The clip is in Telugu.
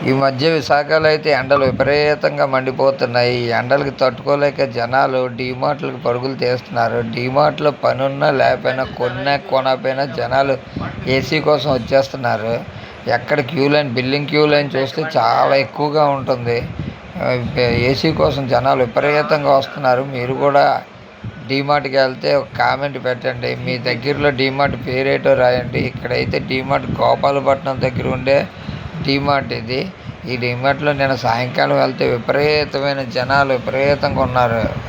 ఈ మధ్య విశాఖలో అయితే ఎండలు విపరీతంగా మండిపోతున్నాయి. ఈ ఎండలకి తట్టుకోలేక జనాలు డీమార్ట్లకు పరుగులు తీస్తున్నారు. డీమార్ట్లో పనున్నా లేకపోయినా కొనకపోయినా జనాలు ఏసీ కోసం వచ్చేస్తున్నారు. ఎక్కడ బిల్లింగ్ క్యూ లైన్ చూస్తే చాలా ఎక్కువగా ఉంటుంది. ఏసీ కోసం జనాలు విపరీతంగా వస్తున్నారు. మీరు కూడా డీమార్ట్కి వెళ్తే ఒక కామెంట్ పెట్టండి. మీ దగ్గరలో డీమార్ట్ పేరేటో రాయండి. ఇక్కడైతే డీమార్ట్ గోపాలపట్నం దగ్గర ఉండే డీమార్ట్ ఇది. ఈ డీమార్ట్లో నేను సాయంకాలం వెళ్తే విపరీతమైన జనాలు విపరీతంగా ఉన్నారు.